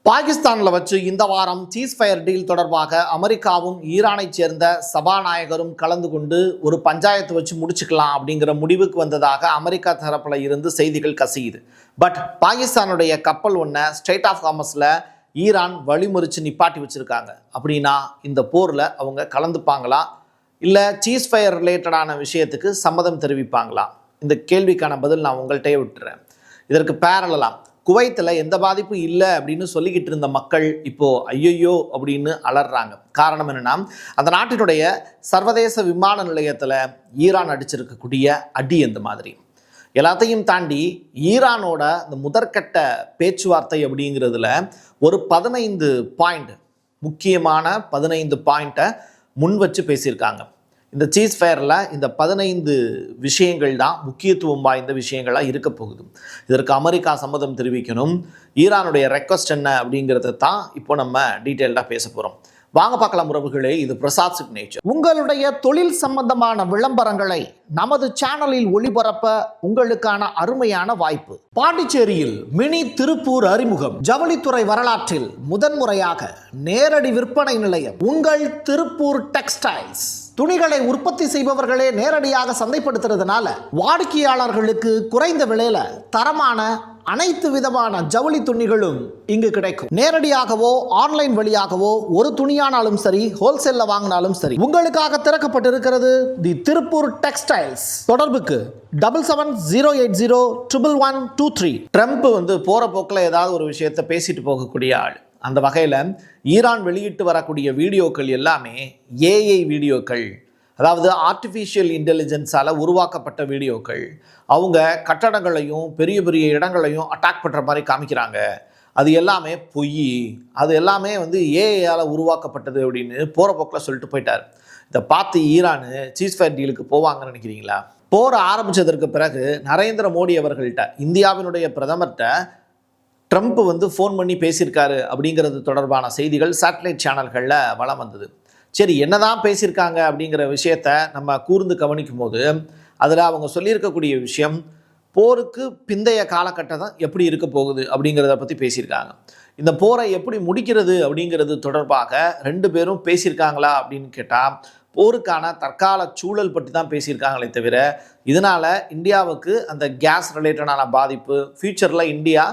பாகிஸ்தானில் வச்சு இந்த வாரம் சீஸ்ஃபயர் டீல் தொடர்பாக அமெரிக்காவும் ஈரானை சேர்ந்த சபாநாயகரும் கலந்து கொண்டு ஒரு பஞ்சாயத்து வச்சு முடிச்சுக்கலாம் அப்படிங்கிற முடிவுக்கு வந்ததாக அமெரிக்கா தரப்பில் இருந்து செய்திகள் கசியுது. பட் பாகிஸ்தானுடைய கப்பல் ஒன்றை ஸ்ட்ரெய்ட் ஆஃப் ஹார்மஸில் ஈரான் வழிமுறிச்சு நிப்பாட்டி வச்சுருக்காங்க. அப்படின்னா இந்த போரில் அவங்க கலந்துப்பாங்களா, இல்லை சீஸ்ஃபயர் ரிலேட்டடான விஷயத்துக்கு சம்மதம் தெரிவிப்பாங்களா? இந்த கேள்விக்கான பதில் நான் உங்கள்கிட்டயே விட்டுறேன். இதற்கு பேரலாம் குவைத்தில் எந்த பாதிப்பும் இல்லை அப்படின்னு சொல்லிக்கிட்டு இருந்த மக்கள் இப்போது ஐயோ அப்படின்னு அலறாங்க. காரணம் என்னென்னா, அந்த நாட்டினுடைய சர்வதேச விமான நிலையத்தில் ஈரான் அடிச்சிருக்கக்கூடிய அடி அந்த மாதிரி எல்லாத்தையும் தாண்டி ஈரானோட இந்த முதற்கட்ட பேச்சுவார்த்தை அப்படிங்கிறதுல ஒரு 15 பாயிண்ட், முக்கியமான 15 பாயிண்ட்டை முன் வச்சு பேசியிருக்காங்க. இந்த சீஸ்ஃபயரில் இந்த 15 விஷயங்கள் தான் முக்கியத்துவம் வாய்ந்த விஷயங்களாக இருக்க போகுது. இதற்கு அமெரிக்கா சம்மதம் தெரிவிக்கணும். ஈரானுடைய ரெக்வஸ்ட் என்ன அப்படிங்கிறத தான் இப்போ நம்ம டீட்டெயில்டாக பேச போகிறோம். வாங்க பார்க்கலாம் உறவுகளே. இது பிரசாத் சிக்னேச்சர். உங்களுடைய தொழில் சம்பந்தமான விளம்பரங்களை நமது சேனலில் ஒளிபரப்ப உங்களுக்கான அருமையான வாய்ப்பு. பாண்டிச்சேரியில் மினி திருப்பூர் அறிமுகம். ஜவுளித்துறை வரலாற்றில் முதன்முறையாக நேரடி விற்பனை நிலையம் உங்கள் திருப்பூர் டெக்ஸ்டைல்ஸ். துணிகளை உற்பத்தி செய்பவர்களே நேரடியாக சந்தைப்படுத்துறதுனால வாடிக்கையாளர்களுக்கு குறைந்த விலையில தரமான அனைத்து விதமான ஜவுளி துணிகளும் இங்கு கிடைக்கும். நேரடியாகவோ ஆன்லைன் வழியாகவோ ஒரு துணியானாலும் சரி, ஹோல்சேல்ல வாங்கினாலும் சரி, உங்களுக்காக திறக்கப்பட்டிருக்கிறது தி திருப்பூர் டெக்ஸ்டைல்ஸ். தொடர்புக்கு 7708011123. ட்ரம்ப் போற போக்கில் ஏதாவது ஒரு விஷயத்தை பேசிட்டு போகக்கூடிய ஆள். அந்த வகையில் ஈரான் வெளியிட்டு வரக்கூடிய வீடியோக்கள் எல்லாமே ஏஐ வீடியோக்கள், அதாவது ஆர்டிஃபிஷியல் இன்டெலிஜென்ஸால் உருவாக்கப்பட்ட வீடியோக்கள். அவங்க கட்டடங்களையும் பெரிய பெரிய இடங்களையும் அட்டாக் பண்ணுற மாதிரி காமிக்கிறாங்க. அது எல்லாமே பொய், அது எல்லாமே ஏஐயால் உருவாக்கப்பட்டது அப்படின்னு போகிற போக்கில் சொல்லிட்டு போயிட்டார். இதை பார்த்து ஈரான் சீஸ்ஃபயர் டீலுக்கு போவாங்கன்னு நினைக்கிறீங்களா? போர் ஆரம்பித்ததற்கு பிறகு நரேந்திர மோடி அவர்கள்ட்ட, இந்தியாவினுடைய பிரதமர்கிட்ட ட்ரம்ப் ஃபோன் பண்ணி பேசியிருக்காரு அப்படிங்கிறது தொடர்பான செய்திகள் சேட்டலைட் சேனல்களில் வலம் வந்தது. சரி, என்னதான் பேசியிருக்காங்க அப்படிங்கிற விஷயத்த நம்ம கூர்ந்து கவனிக்கும் போது அதில் அவங்க சொல்லியிருக்கக்கூடிய விஷயம் போருக்கு பிந்தைய காலகட்டம் எப்படி இருக்க போகுது அப்படிங்கிறத பற்றி பேசியிருக்காங்க. இந்த போரை எப்படி முடிக்கிறது அப்படிங்கிறது தொடர்பாக 2 பேரும் பேசியிருக்காங்களா அப்படின்னு கேட்டால் போருக்கான தற்கால சூழல் பற்றி தான் பேசியிருக்காங்களே தவிர, இதனால் இந்தியாவுக்கு அந்த கேஸ் ரிலேட்டடான பாதிப்பு, ஃபியூச்சரில் இந்தியா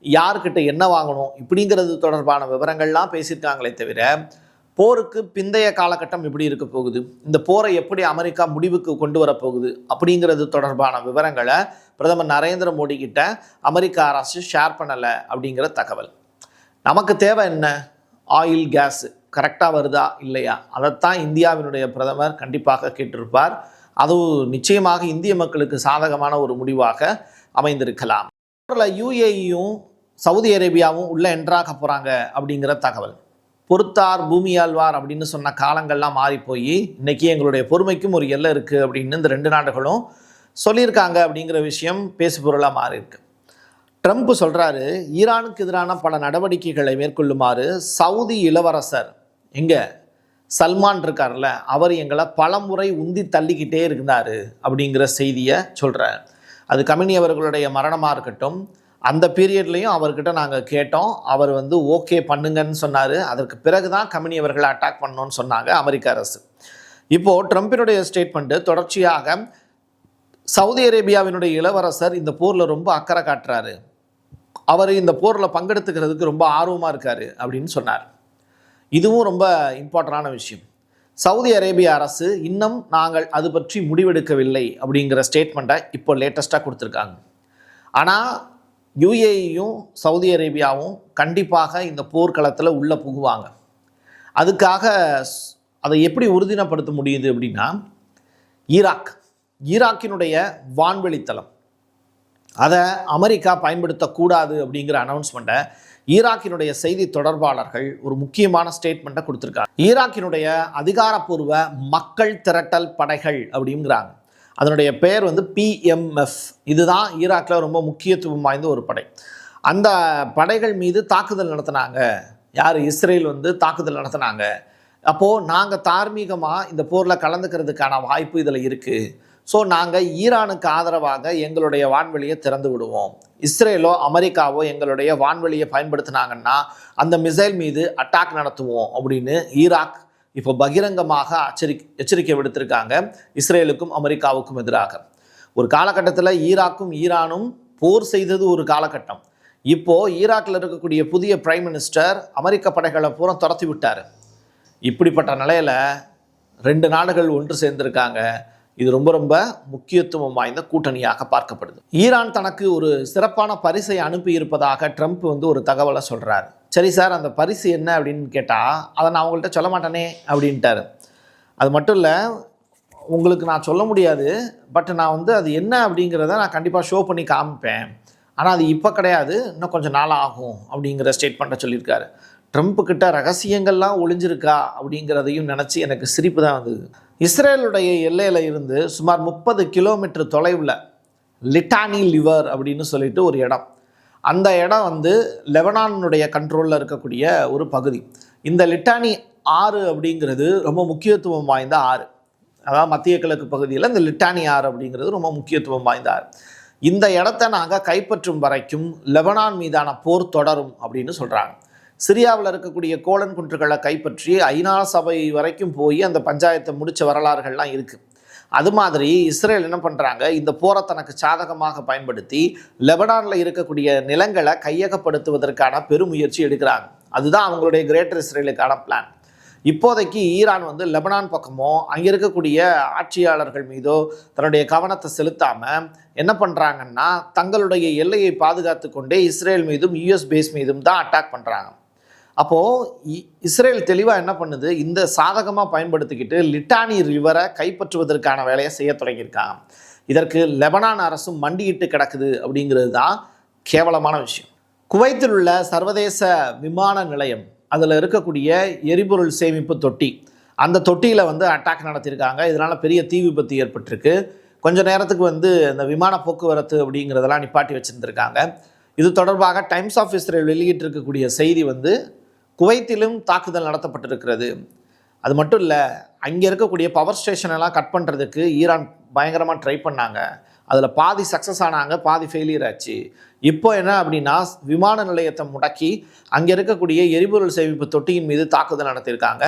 யார்கிட்ட என்ன வாங்கணும் இப்படிங்கிறது தொடர்பான விவரங்கள்லாம் பேசியிருக்காங்களே தவிர, போருக்கு பிந்தைய காலகட்டம் எப்படி இருக்க போகுது, இந்த போரை எப்படி அமெரிக்கா முடிவுக்கு கொண்டு வரப்போகுது அப்படிங்கிறது தொடர்பான விவரங்களை பிரதமர் நரேந்திர மோடி கிட்ட அமெரிக்க அரசு ஷேர் பண்ணலை அப்படிங்கிற தகவல். நமக்கு தேவை என்ன? ஆயில், கேஸ் கரெக்டாக வருதா இல்லையா, அதைத்தான் இந்தியாவினுடைய பிரதமர் கண்டிப்பாக கேட்டிருப்பார். அதுவும் நிச்சயமாக இந்திய மக்களுக்கு சாதகமான ஒரு முடிவாக அமைந்திருக்கலாம். யுஏஇயும் சவுதி அரேபியாவும் உள்ள என்ட்ராக போகிறாங்க அப்படிங்கிற தகவல். பொறுத்தார் பூமியாழ்வார் அப்படின்னு சொன்ன காலங்கள்லாம் மாறி போய் இன்றைக்கி எங்களுடைய பொறுமைக்கும் ஒரு எல்லை இருக்குது அப்படின்னு இந்த 2 நாடுகளும் சொல்லியிருக்காங்க அப்படிங்கிற விஷயம் பேசுபொருளாக மாறி இருக்கு. ட்ரம்ப் சொல்கிறாரு, ஈரானுக்கு எதிரான பல நடவடிக்கைகளை மேற்கொள்ளுமாறு சவுதி இளவரசர் சல்மான் இருக்கார்ல, அவர் எங்களை பலமுறை உந்தி தள்ளிக்கிட்டே இருந்தார் அப்படிங்கிற செய்தியை சொல்கிறார். அது கமினி அவர்களுடைய மரணமாக இருக்கட்டும், அந்த பீரியட்லேயும் அவர்கிட்ட நாங்கள் கேட்டோம், அவர் ஓகே பண்ணுங்கன்னு சொன்னார். அதற்கு பிறகு தான் கமினி அவர்களை அட்டாக் பண்ணோன்னு சொன்னாங்க அமெரிக்க அரசு. இப்போது ட்ரம்பினுடைய ஸ்டேட்மெண்ட்டு தொடர்ச்சியாக சவுதி அரேபியாவினுடைய இளவரசர் இந்த போரில் ரொம்ப அக்கறை காட்டுறாரு, அவர் இந்த போரில் பங்கெடுத்துக்கிறதுக்கு ரொம்ப ஆர்வமாக இருக்கார் அப்படின்னு சொன்னார். இதுவும் ரொம்ப இம்பார்ட்டண்டான விஷயம். சவுதி அரேபிய அரசு இன்னும் நாங்கள் அது பற்றி முடிவெடுக்கவில்லை அப்படிங்கிற ஸ்டேட்மெண்ட்டை இப்போ லேட்டஸ்ட்டாக கொடுத்துருக்காங்க. ஆனால் யுஏஇயும் சவுதி அரேபியாவும் கண்டிப்பாக இந்த போர்க்களத்தில் உள்ளே புகுவாங்க. அதுக்காக அதை எப்படி உறுதிப்படுத்த முடியுது அப்படின்னா, ஈராக்கினுடைய வான்வெளித்தளம் அதை அமெரிக்கா பயன்படுத்தக்கூடாது அப்படிங்கிற அனௌன்ஸ்மெண்ட்டை ஈராக்கினுடைய செய்தி தொடர்பாளர்கள் ஒரு முக்கியமான ஸ்டேட்மெண்ட்டை கொடுத்துருக்காங்க. ஈராக்கினுடைய அதிகாரப்பூர்வ மக்கள் திரட்டல் படைகள் அப்படிங்கிறாங்க. அதனுடைய பெயர் PMF. இதுதான் ஈராக்கில் ரொம்ப முக்கியத்துவம் வாய்ந்த ஒரு படை. அந்த படைகள் மீது தாக்குதல் நடத்தினாங்க. யார்? இஸ்ரேல் தாக்குதல் நடத்தினாங்க. அப்போது நாங்கள் தார்மீகமாக இந்த போரில் கலந்துக்கிறதுக்கான வாய்ப்பு இதில் இருக்குது. ஸோ நாங்கள் ஈரானுக்கு ஆதரவாக எங்களுடைய வான்வெளியை திறந்து விடுவோம், இஸ்ரேலோ அமெரிக்காவோ எங்களுடைய வான்வெளியை பயன்படுத்தினாங்கன்னா அந்த மிசைல் மீது அட்டாக் நடத்துவோம் அப்படின்னு ஈராக் இப்போ பகிரங்கமாக எச்சரிக்கை விடுத்திருக்காங்க இஸ்ரேலுக்கும் அமெரிக்காவுக்கும் எதிராக. ஒரு காலகட்டத்தில் ஈராக்கும் ஈரானும் போர் செய்தது ஒரு காலகட்டம். இப்போது ஈராக்கில் இருக்கக்கூடிய புதிய பிரைம் மினிஸ்டர் அமெரிக்க படைகளை பூரா துரத்தி விட்டார். இப்படிப்பட்ட நிலையில் 2 நாடுகள் ஒன்று சேர்ந்திருக்காங்க. இது ரொம்ப ரொம்ப முக்கியத்துவம் வாய்ந்த கூட்டணியாக பார்க்கப்படுது. ஈரான் தனக்கு ஒரு சிறப்பான பரிசை அனுப்பி இருப்பதாக ட்ரம்ப் ஒரு தகவலை சொல்கிறார். சரி சார், அந்த பரிசு என்ன அப்படின்னு கேட்டால் அதை நான் அவங்கள்ட்ட சொல்ல மாட்டேனே அப்படின்ட்டார். அது மட்டும் இல்லை, உங்களுக்கு நான் சொல்ல முடியாது, பட் நான் அது என்ன அப்படிங்கிறத நான் கண்டிப்பாக ஷோ பண்ணி காமிப்பேன், ஆனால் அது இப்போ கிடையாது, இன்னும் கொஞ்சம் நாள் ஆகும் அப்படிங்கிற ஸ்டேட்மெண்ட்டை சொல்லியிருக்காரு. ட்ரம்ப்பு கிட்ட ரகசியங்கள்லாம் ஒளிஞ்சிருக்கா அப்படிங்கிறதையும் நினச்சி எனக்கு சிரிப்பு தான் வந்தது. இஸ்ரேலுடைய எல்லையில் இருந்து சுமார் 30 கிலோமீட்டர் தொலைவில் லிட்டானி லிவர் அப்படின்னு சொல்லிட்டு ஒரு இடம். அந்த இடம் லெபனானுடைய கண்ட்ரோலில் இருக்கக்கூடிய ஒரு பகுதி. இந்த லிட்டானி ஆறு அப்படிங்கிறது ரொம்ப முக்கியத்துவம் வாய்ந்த ஆறு. அதாவது மத்திய கிழக்கு பகுதியில் இந்த லிட்டானி ஆறு அப்படிங்கிறது ரொம்ப முக்கியத்துவம் வாய்ந்த ஆறு. இந்த இடத்த நாங்கள் கைப்பற்றும் வரைக்கும் லெபனான் மீதான போர் தொடரும் அப்படின்னு சொல்கிறாங்க. சிரியாவில் இருக்கக்கூடிய கோலன் குன்றுகளை கைப்பற்றி ஐநா சபை வரைக்கும் போய் அந்த பஞ்சாயத்தை முடித்த வரலாறுகள்லாம் இருக்குது. அது மாதிரி இஸ்ரேல் என்ன பண்ணுறாங்க, இந்த போரை தனக்கு சாதகமாக பயன்படுத்தி லெபனானில் இருக்கக்கூடிய நிலங்களை கையகப்படுத்துவதற்கான பெருமுயற்சி எடுக்கிறாங்க. அதுதான் அவங்களுடைய கிரேட்டர் இஸ்ரேலுக்கான பிளான். இப்போதைக்கு ஈரான் லெபனான் பக்கமோ அங்கே இருக்கக்கூடிய ஆட்சியாளர்கள் மீதோ தன்னுடைய கவனத்தை செலுத்தாமல் என்ன பண்ணுறாங்கன்னா தங்களுடைய எல்லையை பாதுகாத்து கொண்டே இஸ்ரேல் மீதும் யூஎஸ் பேஸ் மீதும் தான் அட்டாக் பண்ணுறாங்க. அப்போது இஸ்ரேல் தெளிவாக என்ன பண்ணுது, இந்த சாதகமாக பயன்படுத்திக்கிட்டு லிட்டானி ரிவரை கைப்பற்றுவதற்கான வேலையை செய்ய தொடங்கியிருக்காங்க. இதற்கு லெபனான் அரசும் மண்டியிட்டு கிடக்குது அப்படிங்கிறது தான் கேவலமான விஷயம். குவைத்தில் உள்ள சர்வதேச விமான நிலையம், அதில் இருக்கக்கூடிய எரிபொருள் சேமிப்பு தொட்டி, அந்த தொட்டியில் அட்டாக் நடத்தியிருக்காங்க. இதனால் பெரிய தீ விபத்து ஏற்பட்டிருக்கு. கொஞ்ச நேரத்துக்கு இந்த விமான போக்குவரத்து அப்படிங்கிறதெல்லாம் நிப்பாட்டி வச்சுருந்துருக்காங்க. இது தொடர்பாக டைம்ஸ் ஆஃப் இஸ்ரேல் வெளியிட்டிருக்கக்கூடிய செய்தி குவைத்திலும் தாக்குதல் நடத்தப்பட்டிருக்கிறது. அது மட்டும் இல்லை, அங்கே இருக்கக்கூடிய பவர் ஸ்டேஷனெல்லாம் கட் பண்ணுறதுக்கு ஈரான் பயங்கரமாக ட்ரை பண்ணாங்க. அதில் பாதி சக்ஸஸ் ஆனாங்க, பாதி ஃபெயிலியர் ஆச்சு. இப்போ என்ன அப்படின்னா விமான நிலையத்தை முடக்கி அங்கே இருக்கக்கூடிய எரிபொருள் சேமிப்பு தொட்டியின் மீது தாக்குதல் நடத்தியிருக்காங்க.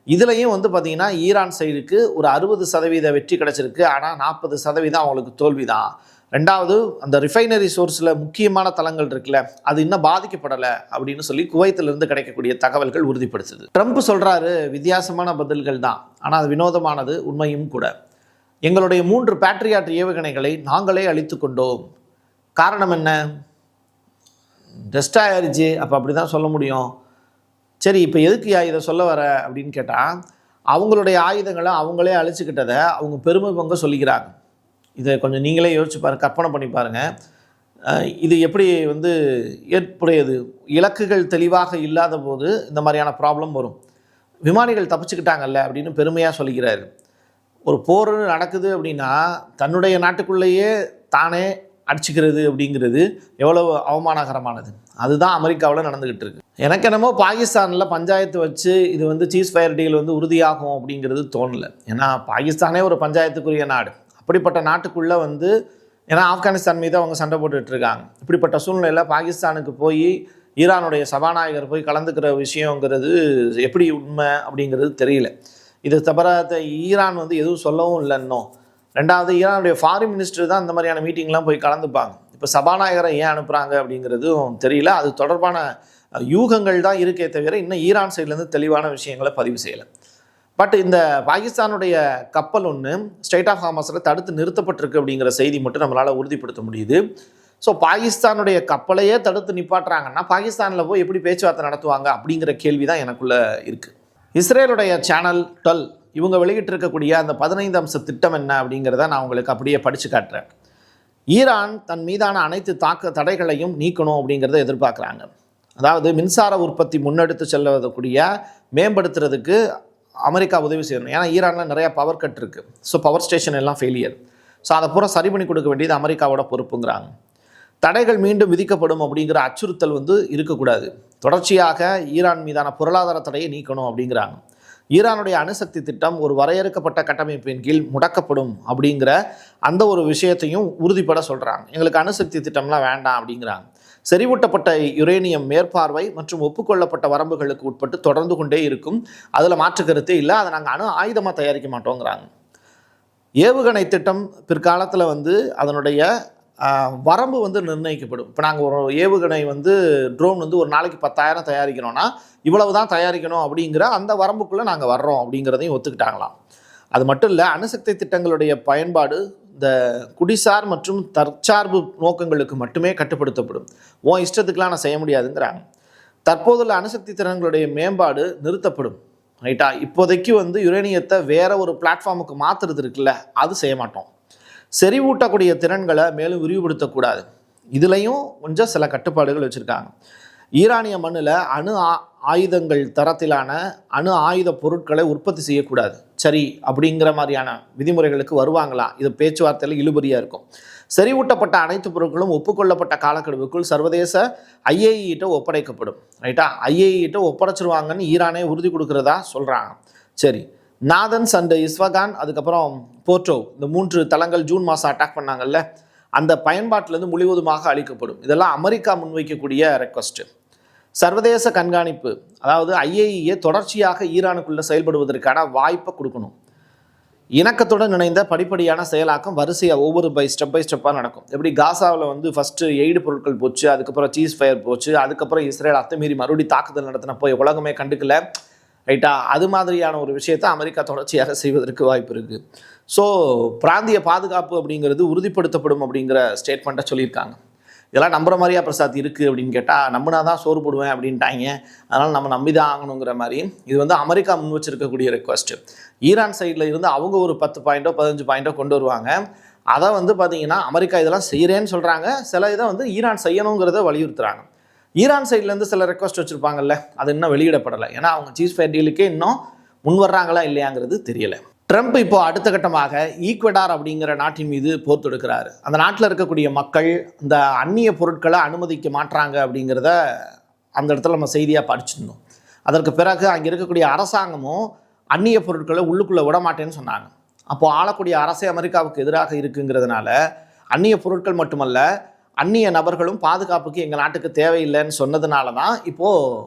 இதுலேயும் பார்த்திங்கன்னா ஈரான் சைடுக்கு ஒரு 60% வெற்றி கிடச்சிருக்கு. ஆனால் 40% அவங்களுக்கு தோல்வி தான். ரெண்டாவது, அந்த ரிஃபைனரி சோர்ஸில் முக்கியமான தளங்கள் இருக்குல்ல, அது இன்னும் பாதிக்கப்படலை அப்படின்னு சொல்லி குவைத்திலிருந்து கிடைக்கக்கூடிய தகவல்கள் உறுதிப்படுத்துது. ட்ரம்ப் சொல்கிறாரு, வித்தியாசமான பதில்கள் தான், ஆனால் அது வினோதமானது, உண்மையும் கூட. எங்களுடைய 3 பேட்ரியாட் ஏவுகணைகளை நாங்களே அழித்து கொண்டோம். காரணம் என்ன? டெஸ்ட் ஆயிருச்சு. அப்போ அப்படி தான் சொல்ல முடியும். சரி, இப்போ எதுக்கு இதை சொல்ல வர அப்படின்னு கேட்டால், அவங்களுடைய ஆயுதங்களை அவங்களே அழிச்சுக்கிட்டதை அவங்க பெருமை பங்க சொல்லிக்கிறாங்க. இதை கொஞ்சம் நீங்களே யோசிச்சு பாருங்கள், கற்பனை பண்ணி பாருங்கள். இது எப்படி ஏற்புடையது? இலக்குகள் தெளிவாக இல்லாத போது இந்த மாதிரியான ப்ராப்ளம் வரும். விமானிகள் தப்பிச்சுக்கிட்டாங்கல்ல அப்படின்னு பெருமையாக சொல்லிக்கிறாரு. ஒரு போர் நடக்குது அப்படின்னா தன்னுடைய நாட்டுக்குள்ளேயே தானே அடிச்சுக்கிறது அப்படிங்கிறது எவ்வளவு அவமானகரமானது. அதுதான் அமெரிக்காவில் நடந்துக்கிட்டு இருக்கு. எனக்கு என்னமோ பாகிஸ்தானில் பஞ்சாயத்து வச்சு இது சீஸ் ஃபயர் டீல் உறுதியாகும் அப்படிங்கிறது தோணலை. ஏன்னா பாகிஸ்தானே ஒரு பஞ்சாயத்துக்குரிய நாடு. அப்படிப்பட்ட நாட்டுக்குள்ளே ஏன்னா ஆப்கானிஸ்தான் மீது அவங்க சண்டை போட்டுட்ருக்காங்க. இப்படிப்பட்ட சூழ்நிலையில் பாகிஸ்தானுக்கு போய் ஈரானுடைய சபாநாயகர் போய் கலந்துக்கிற விஷயங்கிறது எப்படி உண்மை அப்படிங்கிறது தெரியல. இது தவிர ஈரான் எதுவும் சொல்லவும் இல்லை இன்னும். ரெண்டாவது, ஈரானுடைய ஃபாரின் மினிஸ்டர் தான் இந்த மாதிரியான மீட்டிங்லாம் போய் கலந்துப்பாங்க. இப்போ சபாநாயகரை ஏன் அனுப்புகிறாங்க அப்படிங்கிறதும் தெரியல. அது தொடர்பான யூகங்கள் தான் இருக்கே தவிர இன்னும் ஈரான் சைட்லேருந்து தெளிவான விஷயங்களை பதிவு செய்யலை. பட் இந்த பாகிஸ்தானுடைய கப்பல் ஸ்ட்ரைட் ஆஃப் ஹார்மஸில் தடுத்து நிறுத்தப்பட்டிருக்கு அப்படிங்கிற செய்தி மட்டும் நம்மளால் உறுதிப்படுத்த முடியுது. ஸோ பாகிஸ்தானுடைய கப்பலையே தடுத்து நிப்பாட்டுறாங்கன்னா பாகிஸ்தானில் போய் எப்படி பேச்சுவார்த்தை நடத்துவாங்க அப்படிங்கிற கேள்வி தான் எனக்குள்ளே இருக்குது. இஸ்ரேலுடைய சேனல் 12 இவங்க வெளியிட்டிருக்கக்கூடிய அந்த 15 அம்ச திட்டம் என்ன அப்படிங்கிறத நான் உங்களுக்கு அப்படியே படித்து காட்டுறேன். ஈரான் தன் மீதான அனைத்து தடைகளையும் நீக்கணும் அப்படிங்கிறத எதிர்பார்க்குறாங்க. அதாவது மின்சார உற்பத்தி முன்னெடுத்து செல்லக்கூடிய மேம்படுத்துறதுக்கு அமெரிக்கா உதவி செய்யணும். ஏன்னா ஈரானில் நிறையா பவர் கட் இருக்குது. ஸோ பவர் ஸ்டேஷன் எல்லாம் ஃபெயிலியர். ஸோ அதை பூரா சரி பண்ணி கொடுக்க வேண்டியது அமெரிக்காவோட பொறுப்புங்கிறாங்க. தடைகள் மீண்டும் விதிக்கப்படும் அப்படிங்கிற அச்சுறுத்தல் இருக்கக்கூடாது. தொடர்ச்சியாக ஈரான் மீதான பொருளாதார தடையை நீக்கணும் அப்படிங்கிறாங்க. ஈரானுடைய அணுசக்தி திட்டம் ஒரு வரையறுக்கப்பட்ட கட்டமைப்பின் கீழ் முடக்கப்படும் அப்படிங்கிற அந்த ஒரு விஷயத்தையும் உறுதிப்பட சொல்கிறாங்க. எங்களுக்கு அணுசக்தி திட்டம்லாம் வேண்டாம் அப்படிங்கிறாங்க. செறிவூட்டப்பட்ட யுரேனியம் மேற்பார்வை மற்றும் ஒப்புக்கொள்ளப்பட்ட வரம்புகளுக்கு உட்பட்டு தொடர்ந்து கொண்டே இருக்கும், அதில் மாற்று கருத்தே இல்லை, அதை நாங்கள் அணு ஆயுதமாக தயாரிக்க மாட்டோங்கிறாங்க. ஏவுகணை திட்டம் பிற்காலத்தில் அதனுடைய வரம்பு நிர்ணயிக்கப்படும். இப்போ நாங்கள் ஒரு ஏவுகணை ட்ரோன் ஒரு நாளைக்கு 10,000 தயாரிக்கிறோன்னா இவ்வளவு தான் தயாரிக்கணும் அப்படிங்கிற அந்த வரம்புக்குள்ளே நாங்கள் வர்றோம் அப்படிங்கிறதையும் ஒத்துக்கிட்டாங்களாம். அது மட்டும் இல்லை, அணுசக்தி திட்டங்களுடைய பயன்பாடு இந்த குடிசார் மற்றும் தற்சார்பு நோக்கங்களுக்கு மட்டுமே கட்டுப்படுத்தப்படும், இஷ்டத்துக்கெலாம் நான் செய்ய முடியாதுங்கிறாங்க. தற்போதுள்ள அணுசக்தி திறன்களுடைய மேம்பாடு நிறுத்தப்படும். ரைட்டா? இப்போதைக்கு யுரேனியத்தை வேற ஒரு பிளாட்ஃபார்முக்கு மாற்றுறது இருக்குல்ல, அது செய்ய மாட்டோம். செறிவூட்டக்கூடிய திறன்களை மேலும் விரிவுபடுத்தக்கூடாது. இதுலேயும் கொஞ்சம் சில கட்டுப்பாடுகள் வச்சுருக்காங்க. ஈரானிய மண்ணில் அணு ஆயுதங்கள் தரத்திலான அணு ஆயுத பொருட்களை உற்பத்தி செய்யக்கூடாது, சரி அப்படிங்கிற மாதிரியான விதிமுறைகளுக்கு வருவாங்களாம். இது பேச்சுவார்த்தையில் இழுபறியாக இருக்கும். செறிவூட்டப்பட்ட அனைத்து பொருட்களும் ஒப்புக்கொள்ளப்பட்ட காலக்கெடுவுக்குள் சர்வதேச IAEA ஒப்படைக்கப்படும். ரைட்டா? IAEA ஒப்படைச்சிருவாங்கன்னு ஈரானே உறுதி கொடுக்குறதா சொல்கிறாங்க. சரி, நாதன்ஸ் அண்ட் இஸ்வகான் அதுக்கப்புறம் போர்ட்டோ, இந்த 3 தளங்கள் ஜூன் மாதம் அட்டாக் பண்ணாங்கல்ல, அந்த பயன்பாட்டிலேருந்து முழுவதுமாக அளிக்கப்படும். இதெல்லாம் அமெரிக்கா முன்வைக்கக்கூடிய ரெக்வஸ்ட்டு. சர்வதேச கண்காணிப்பு, அதாவது IAEA தொடர்ச்சியாக ஈரானுக்குள்ளே செயல்படுவதற்கான வாய்ப்பை கொடுக்கணும். இணக்கத்துடன் இணைந்த படிப்படியான செயலாக்கம் வரிசையாக ஒவ்வொரு ஸ்டெப் பை ஸ்டெப்பாக நடக்கும். எப்படி காசாவில் ஃபஸ்ட்டு எய்டு பொருட்கள் போச்சு, அதுக்கப்புறம் சீஸ் ஃபயர் போச்சு, அதுக்கப்புறம் இஸ்ரேல் அத்துமீறி மறுபடியும் தாக்குதல் நடத்தினப்போ உலகமே கண்டுக்கல. ரைட்டா? அது மாதிரியான ஒரு விஷயத்தை அமெரிக்கா தொடர்ச்சியாக செய்வதற்கு வாய்ப்பு இருக்குது. ஸோ பிராந்திய பாதுகாப்பு அப்படிங்கிறது உறுதிப்படுத்தப்படும் அப்படிங்கிற ஸ்டேட்மெண்ட்டை சொல்லியிருக்காங்க. இதெல்லாம் நம்புற மாதிரியா பிரசாத் இருக்குது அப்படின்னு கேட்டால், நம்பினா தான் சோறு போடுவேன் அப்படின்ட்டாங்க, அதனால் நம்ம நம்பி தான் ஆகணுங்கிற மாதிரி. இது அமெரிக்கா முன் வச்சிருக்கக்கூடிய ரெக்வஸ்ட்டு. ஈரான் சைடில் இருந்து அவங்க ஒரு 10 பாயிண்டோ 15 பாயிண்டோ கொண்டு வருவாங்க. அதை பார்த்தீங்கன்னா அமெரிக்கா இதெல்லாம் செய்கிறேன்னு சொல்கிறாங்க, சில இதை ஈரான் செய்யணுங்கிறத வலியுறுத்துறாங்க. ஈரான் சைட்லேருந்து சில ரெக்வஸ்ட் வச்சுருப்பாங்கல்ல, அது இன்னும் வெளியிடப்படலை. ஏன்னா அவங்க சீஸ் ஃபயர் டீலுக்கே இன்னும் முன் வர்றாங்களா இல்லையாங்கிறது தெரியலை. ட்ரம்ப் இப்போ அடுத்த கட்டமாக ஈக்வடார் அப்படிங்கிற நாட்டின் மீது போர் தொடுக்கிறாரு. அந்த நாட்டில் இருக்கக்கூடிய மக்கள் இந்த அந்நிய பொருட்களை அனுமதிக்க மாட்டாங்க அப்படிங்கிறத அந்த இடத்துல நம்ம செய்தியாக படிச்சிருந்தோம். அதற்கு பிறகு அங்கே இருக்கக்கூடிய அரசாங்கமும் அந்நிய பொருட்களை உள்ளுக்குள்ளே விட மாட்டேன்னு சொன்னாங்க. அப்போது ஆளக்கூடிய அரசே அமெரிக்காவுக்கு எதிராக இருக்குங்கிறதுனால அந்நிய பொருட்கள் மட்டுமல்ல, அந்நிய நபர்களும் பாதுகாப்புக்கு எங்கள் நாட்டுக்கு தேவையில்லைன்னு சொன்னதுனால தான் இப்போது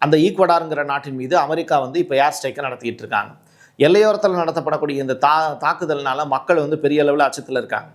அந்த ஈக்வடாருங்கிற நாட்டின் மீது அமெரிக்கா இப்போ ஏர் ஸ்ட்ரைக்கை நடத்திக்கிட்டு இருக்காங்க. எல்லையோரத்தில் நடத்தப்படக்கூடிய இந்த தாக்குதல்னால மக்கள் பெரிய அளவில் அச்சத்தில் இருக்காங்க.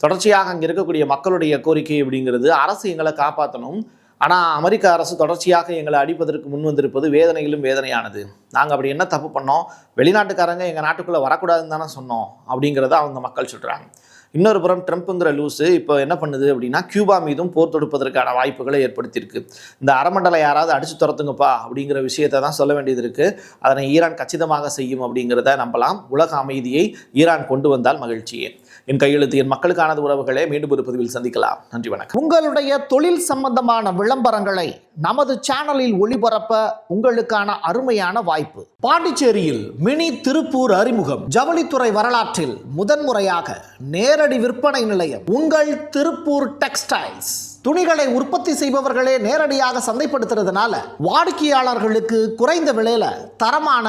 தொடர்ச்சியாக அங்கே இருக்கக்கூடிய மக்களுடைய கோரிக்கை அப்படிங்கிறது, அரசு எங்களை காப்பாற்றணும், ஆனால் அமெரிக்க அரசு தொடர்ச்சியாக எங்களை அடிப்பதற்கு முன் வந்திருப்பது வேதனையிலும் வேதனையானது. நாங்கள் அப்படி என்ன தப்பு பண்ணோம், வெளிநாட்டுக்காரங்க எங்கள் நாட்டுக்குள்ளே வரக்கூடாதுன்னு தானே சொன்னோம் அப்படிங்கிறத அவங்க மக்கள் சொல்கிறாங்க. இன்னொரு புறம் ட்ரம்ப்புங்கிற லூஸு இப்போ என்ன பண்ணுது அப்படின்னா, கியூபா மீதும் போர் தொடுப்பதற்கான வாய்ப்புகளை ஏற்படுத்தியிருக்கு. இந்த அரைமண்டலை யாராவது அடித்து துரத்துங்கப்பா அப்படிங்கிற விஷயத்தை தான் சொல்ல வேண்டியது இருக்குது. அதனை ஈரான் கச்சிதமாக செய்யும் அப்படிங்கிறத நம்பலாம். உலக அமைதியை ஈரான் கொண்டு வந்தால் மகிழ்ச்சியே. என் கையெழுத்து என் மக்களுக்கானது உறவுகளே. மீண்டும் ஒரு பதிவில் சந்திக்கலாம். நன்றி, வணக்கம். உங்களுடைய தொழில் சம்பந்தமான விளம்பரங்களை நமது சேனலில் ஒளிபரப்ப உங்களுக்கான அருமையான வாய்ப்பு. பாண்டிச்சேரியில் மினி திருப்பூர் அறிமுகம். ஜவுளித்துறை வரலாற்றில் முதன்முறையாக நேரடி விற்பனை நிலையம் உங்கள் திருப்பூர் டெக்ஸ்டைல்ஸ். துணிகளை உற்பத்தி செய்பவர்களே நேரடியாக சந்தைப்படுத்துறதுனால வாடிக்கையாளர்களுக்கு குறைந்த விலையில தரமான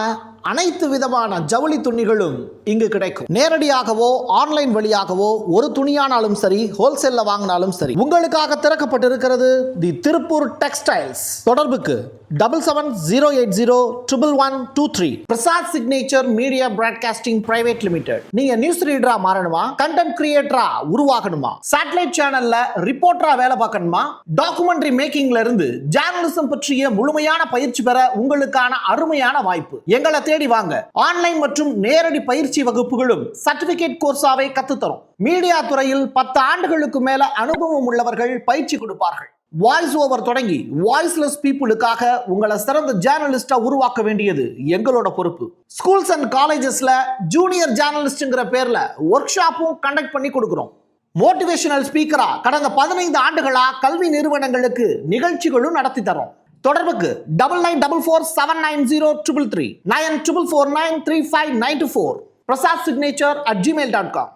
அனைத்து விதமான ஜவுளி துணிகளும் இங்கு கிடைக்கும். நேரடியாகவோ ஆன்லைன் வழியாகவோ ஒரு துணியானாலும் சரி, ஹோல்சேல்ல வாங்கினாலும் சரி, உங்களுக்காக திறக்கப்பட்டிருக்கிறது தி திருப்பூர் டெக்ஸ்டைல்ஸ். தொடர்புக்கு 7708011123. Prasad signature media broadcasting private limited. நீங்க நியூஸ் ரீடரா மாறணுமா, கண்டென்ட் கிரியேட்டரா உருவாகணுமா, சேட்டலைட் சேனல்ல ரிப்போர்ட்டரா வேலை பார்க்கணுமா, டாக்குமெண்ட்ரி மேக்கிங்ல இருந்து ஜேர்னலிசம் பற்றிய முழுமையான பயிற்சி பெற உங்களுக்கான அருமையான வாய்ப்பு. எங்களை தேடி வாங்க. ஆன்லைன் மற்றும் நேரடி பயிற்சி வகுப்புகளும் சர்டிபிகேட் கோர்ஸாவே கத்துத்தரும். மீடியா துறையில் 10 ஆண்டுகளுக்கு மேல அனுபவம் உள்ளவர்கள் பயிற்சி கொடுப்பார்கள். வாய்ஸ் ஓவர் தொடங்கி வாய்ஸ்லெஸ் பீப்புளுக்காக உங்களை சிறந்த ஜேர்னலிஸ்டா உருவாக்க வேண்டியது எங்களோட பொறுப்பு. ஸ்கூல்ஸ் அண்ட் காலேஜஸ்ல ஜூனியர் ஜேர்னலிஸ்ட்ங்கிற பேர்ல ஒர்க் ஷாப்பும் கண்டக்ட் பண்ணி கொடுக்கிறோம். மோட்டிவேஷனல் ஸ்பீக்கரா கடந்த 15 ஆண்டுகளா கல்வி நிறுவனங்களுக்கு நிகழ்ச்சிகளும் நடத்தி தரோம். தொடர்புக்கு 9944790333 94493594. prasad signature@gmail.com.